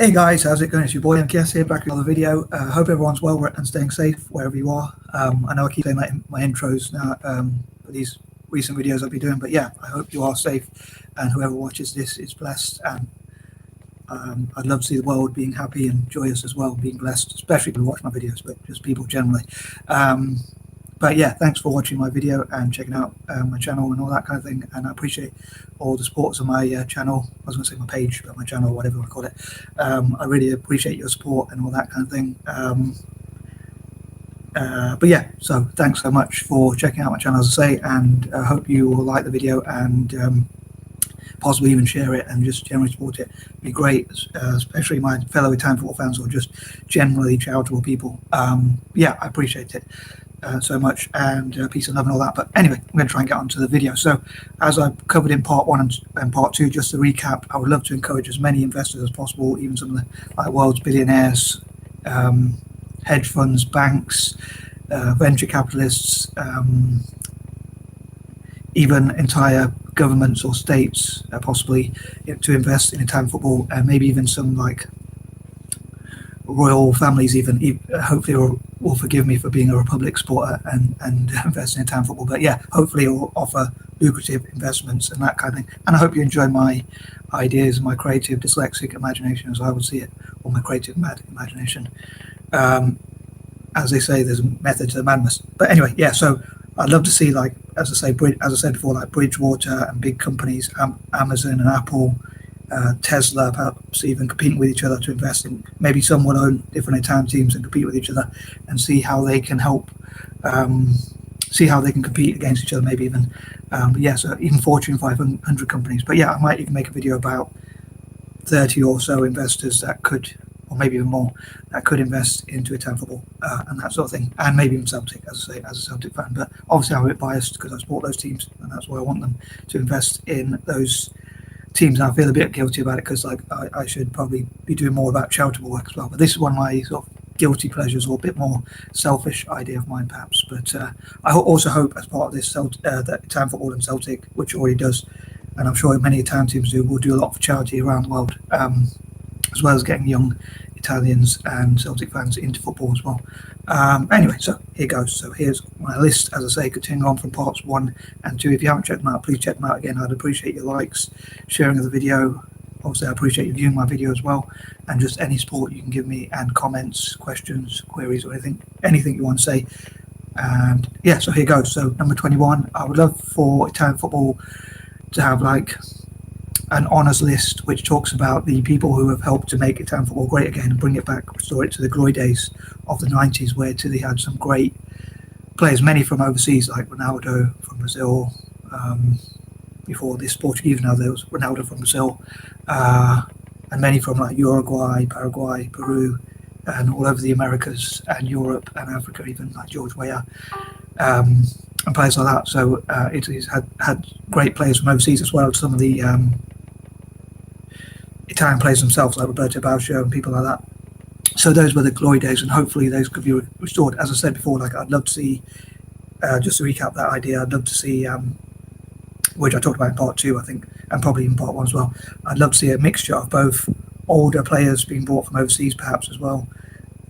Hey guys, how's it going? It's your boy M.K.S here, back with another video. Hope everyone's well and staying safe wherever you are. I know I keep saying that in my intros now for these recent videos I'll be doing, but yeah, I hope you are safe and whoever watches this is blessed. And I'd love to see the world being happy and joyous as well, being blessed, especially people who watch my videos, but just people generally. But yeah, thanks for watching my video and checking out my channel and all that kind of thing. And I appreciate all the supporters on my channel. I was going to say my page, but my channel, whatever you want to call it. I really appreciate your support and all that kind of thing. But yeah, so thanks so much for checking out my channel, as I say, and I hope you will like the video and possibly even share it and just generally support it. It'd be great, especially my fellow Italian football fans or just generally charitable people. Yeah, I appreciate it. So much, and peace and love and all that. But anyway, I'm going to try and get on to the video. So as I covered in part one and part two, just to recap, I would love to encourage as many investors as possible, even some of the world's billionaires, hedge funds, banks, venture capitalists, even entire governments or states, possibly, to invest in Italian football, and maybe even some like royal families even hopefully will forgive me for being a Republic supporter and invest in Italian football. But yeah, hopefully it will offer lucrative investments and that kind of thing. And I hope you enjoy my ideas, my creative dyslexic imagination, as I would see it, or my creative mad imagination. As they say, there's a method to the madness. But anyway, yeah, so I'd love to see, like, as I said before, like Bridgewater and big companies, Amazon and Apple, Tesla, perhaps even competing with each other to invest in. Maybe some will own different Italian teams and compete with each other and see how they can help, see how they can compete against each other, maybe even. Yeah, so even Fortune 500 companies. But yeah, I might even make a video about 30 or so investors that could, or maybe even more, that could invest into Italian football and that sort of thing. And maybe even Celtic, as I say, as a Celtic fan. But obviously I'm a bit biased because I support those teams and that's why I want them to invest in those teams. And I feel a bit guilty about it because like I should probably be doing more about charitable work as well. But this is one of my sort of guilty pleasures, or a bit more selfish idea of mine perhaps. But I also hope as part of this that Italian football and Celtic, which already does, and I'm sure many Italian teams do, will do a lot for charity around the world, as well as getting young Italians and Celtic fans into football as well. Anyway, so here goes. So here's my list, as I say, continuing on from parts 1 and 2. If you haven't checked them out, please check them out again. I'd appreciate your likes, sharing of the video. Obviously, I appreciate you viewing my video as well, and just any support you can give me, and comments, questions, queries, or anything you want to say. And yeah, so here goes. So number 21, I would love for Italian football to have like an honours list which talks about the people who have helped to make Italian football great again and bring it back, restore it to the glory days of the 90s, where they had some great players, many from overseas, like Ronaldo from Brazil. Before this Portuguese, now there was Ronaldo from Brazil, and many from like Uruguay, Paraguay, Peru, and all over the Americas and Europe and Africa, even like George Weah, and players like that. So Italy's had great players from overseas as well. Some of the Italian players themselves, like Roberto Baggio and people like that. So those were the glory days, and hopefully those could be restored. As I said before, like I'd love to see, just to recap that idea, I'd love to see, which I talked about in part 2, I think, and probably in part 1 as well. I'd love to see a mixture of both older players being brought from overseas, perhaps as well,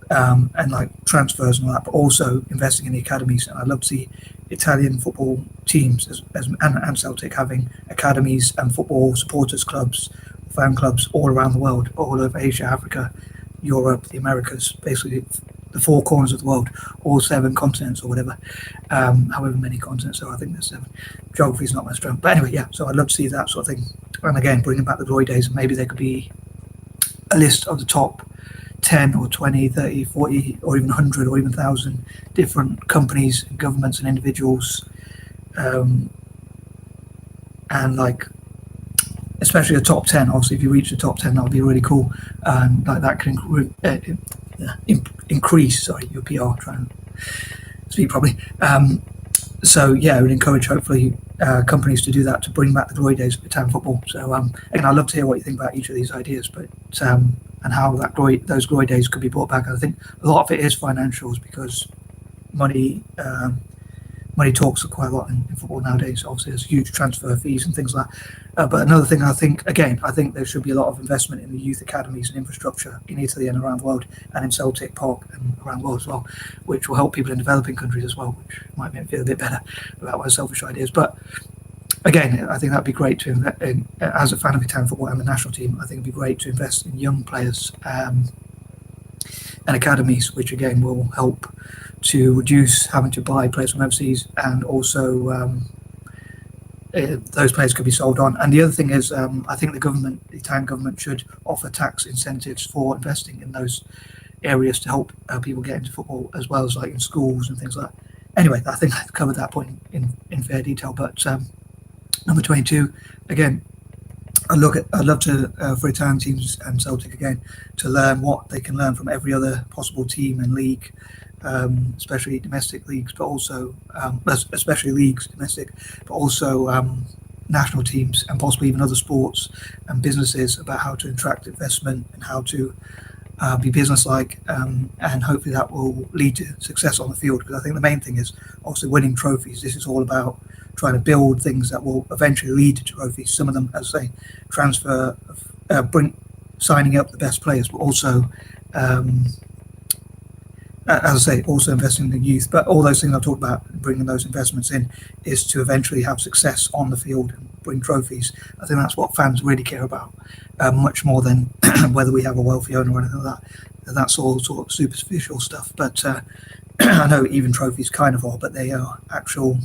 and like transfers and all that, but also investing in the academies. And I'd love to see Italian football teams and Celtic having academies and football supporters clubs, fan clubs all around the world, all over Asia, Africa, Europe, the Americas, basically the 4 corners of the world, all 7 continents or whatever, however many continents. So I think there's 7. Geography is not my strength, but anyway, yeah. So I'd love to see that sort of thing, and again bringing back the glory days. And maybe there could be a list of the top 10 or 20, 30, 40, or even 100 or even 1,000 different companies, governments, and individuals, and like, especially the top 10. Obviously, if you reach the top 10, that would be really cool, and like that can increase. Sorry, your PR, trying to speak properly. So yeah, I would encourage hopefully companies to do that, to bring back the glory days of Italian football. So again, I'd love to hear what you think about each of these ideas, but and how those glory days could be brought back. I think a lot of it is financials, because money money talks quite a lot in football nowadays. Obviously, there's huge transfer fees and things like that. But another thing, I think there should be a lot of investment in the youth academies and infrastructure in Italy and around the world, and in Celtic Park and around the world as well, which will help people in developing countries as well, which might make me feel a bit better about my selfish ideas. But again, I think that'd be great to invest in, as a fan of Italian football and the national team. I think it'd be great to invest in young players and academies, which again will help to reduce having to buy players from overseas, and also those players could be sold on. And the other thing is, I think the Italian government should offer tax incentives for investing in those areas to help people get into football, as well as like in schools and things like that. Anyway, I think I've covered that point in fair detail. But number 22, again, I'd love to for Italian teams and Celtic again to learn what they can learn from every other possible team and league, especially domestic leagues, but also especially leagues domestic, but also national teams and possibly even other sports and businesses about how to attract investment and how to be business-like, and hopefully that will lead to success on the field. Because I think the main thing is obviously winning trophies. This is all about trying to build things that will eventually lead to trophies. Some of them, as I say, transfer, signing up the best players, but also, as I say, also investing in the youth. But all those things I talked about, bringing those investments in, is to eventually have success on the field and bring trophies. I think that's what fans really care about, much more than whether we have a wealthy owner or anything like that. And that's all sort of superficial stuff. But I know even trophies kind of are, but they are actual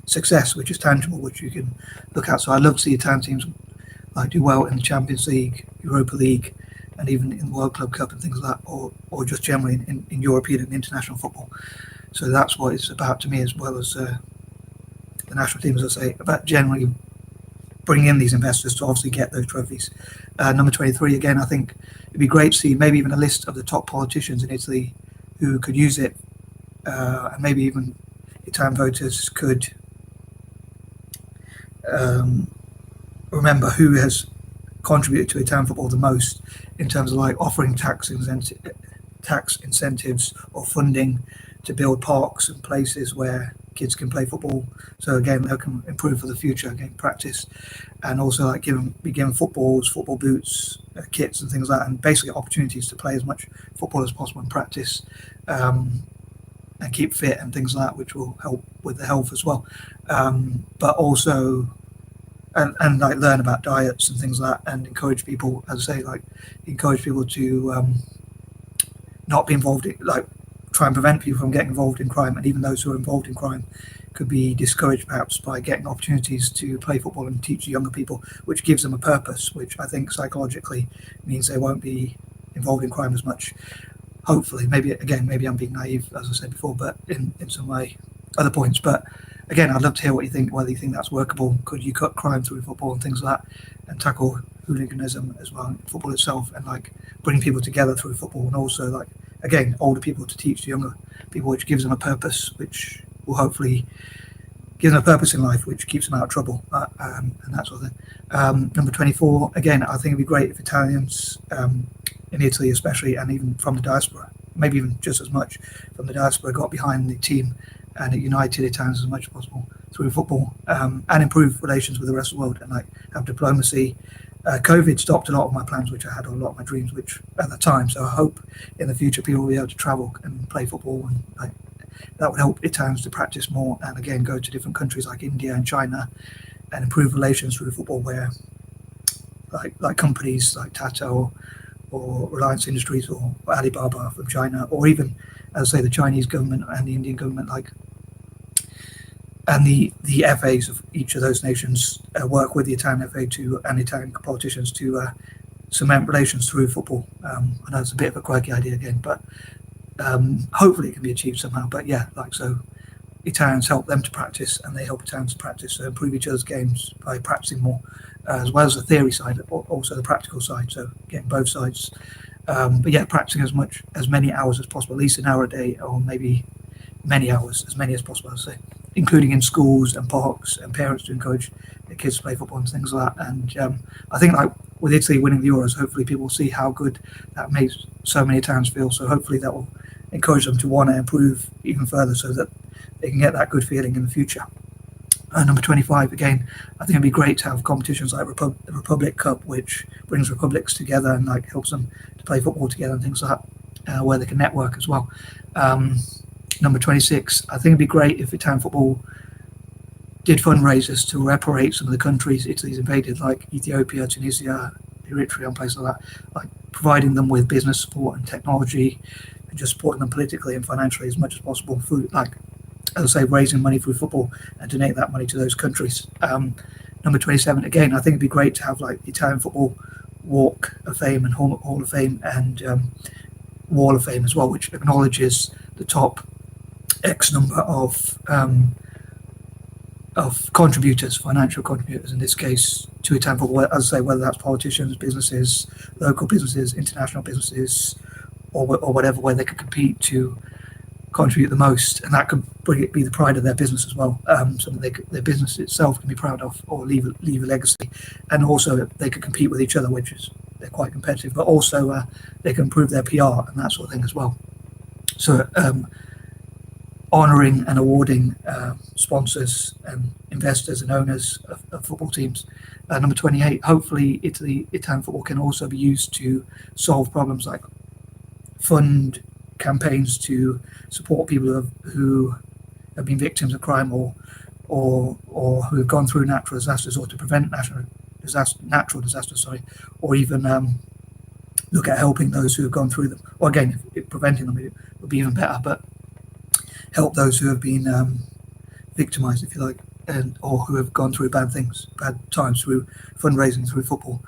success, which is tangible, which you can look at. So I love to see Italian teams like do well in the Champions League, Europa League, and even in the World Club Cup and things like that, or just generally in European and international football. So that's what it's about to me, as well as the national team, as I say, about generally bringing in these investors to obviously get those trophies. Number 23, again, I think it'd be great to see maybe even a list of the top politicians in Italy who could use it, and maybe even Italian voters could remember who has contributed to Italian football the most in terms of like offering tax incentives or funding to build parks and places where kids can play football. So again, they can improve for the future, again, practice, and also like be given footballs, football boots, kits and things like that, and basically opportunities to play as much football as possible and practice, and keep fit and things like that, which will help with the health as well. But also, and like learn about diets and things like that, and encourage people, as I say, like encourage people to not be involved in, like try and prevent people from getting involved in crime, and even those who are involved in crime could be discouraged perhaps by getting opportunities to play football and teach younger people, which gives them a purpose, which I think psychologically means they won't be involved in crime as much. Hopefully, maybe I'm being naive, as I said before, but in some way, other points. But again, I'd love to hear what you think, whether you think that's workable. Could you cut crime through football and things like that, and tackle hooliganism as well in football itself, and like bring people together through football, and also like, again, older people to teach younger people, which gives them a purpose, which will hopefully give them a purpose in life, which keeps them out of trouble, and that sort of thing. Number 24, again, I think it'd be great if Italians in Italy especially, and even from the diaspora, maybe even just as much from the diaspora, got behind the team and it united Italians as much as possible through football, and improve relations with the rest of the world, and like have diplomacy. COVID stopped a lot of my plans, which I had, a lot of my dreams, which at the time. So I hope in the future people will be able to travel and play football, and like that would help Italians to practice more, and again go to different countries like India and China, and improve relations through football, where like companies like Tata or Reliance Industries or Alibaba from China, or even, as I say, the Chinese government and the Indian government, like, and the FAs of each of those nations work with the Italian FA and Italian politicians to cement relations through football. I know it's a bit of a quirky idea again, but hopefully it can be achieved somehow. But yeah, like, so Italians help them to practice, and they help Italians to practice, so improve each other's games by practicing more, as well as the theory side, also the practical side, so getting both sides. But yeah, practicing as many hours as possible, at least an hour a day, or maybe many hours, as many as possible, I'd say, including in schools and parks, and parents to encourage their kids to play football and things like that. And I think, like with Italy winning the Euros, hopefully people will see how good that makes so many Italians feel. So hopefully that will encourage them to want to improve even further, so that they can get that good feeling in the future. Number 25, again, I think it'd be great to have competitions like the Republic Cup, which brings republics together and like helps them to play football together and things like that, where they can network as well. Number 26, I think it'd be great if Italian football did fundraisers to reparate some of the countries Italy's invaded, like Ethiopia, Tunisia, Eritrea, and places like that, like providing them with business support and technology, and just supporting them politically and financially as much as possible through, like, as I say, raising money through football and donate that money to those countries. Number 27, again, I think it'd be great to have like the Italian football Walk of Fame and Hall of Fame and Wall of Fame as well, which acknowledges the top X number of contributors, financial contributors in this case, to Italian football, as I say, whether that's politicians, businesses, local businesses, international businesses, or whatever, where they could compete to contribute the most, and that could be the pride of their business as well, something their business itself can be proud of or leave a legacy. And also they could compete with each other, which is, they're quite competitive, but also they can improve their PR and that sort of thing as well. So honouring and awarding sponsors and investors and owners of football teams. Number 28, hopefully Italian football can also be used to solve problems, like fund campaigns to support people who have been victims of crime or who have gone through natural disasters, or to prevent natural disasters, or even look at helping those who have gone through them. Or again, if preventing them would be even better, but help those who have been victimized, if you like, or who have gone through bad times through fundraising, through football.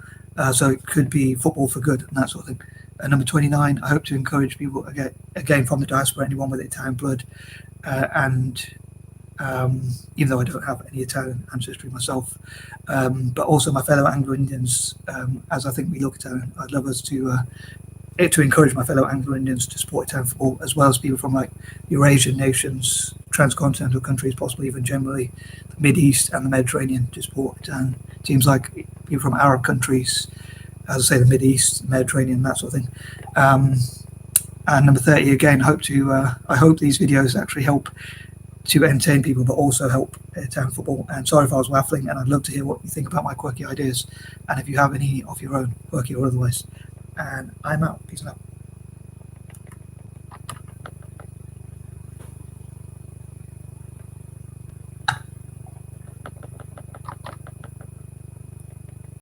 So it could be football for good and that sort of thing. Number 29, I hope to encourage people, again from the diaspora, anyone with Italian blood, and even though I don't have any Italian ancestry myself, but also my fellow Anglo-Indians, as I think we look Italian, I'd love us to encourage my fellow Anglo-Indians to support Italian football, as well as people from like Eurasian nations, transcontinental countries, possibly even generally the Mid East and the Mediterranean, to support Italian teams, like people from Arab countries, as I say, the Mid East, Mediterranean, that sort of thing. And number 30, again, I hope these videos actually help to entertain people, but also help Italian football. And sorry if I was waffling, and I'd love to hear what you think about my quirky ideas, and if you have any of your own, quirky or otherwise. And I'm out. Peace out.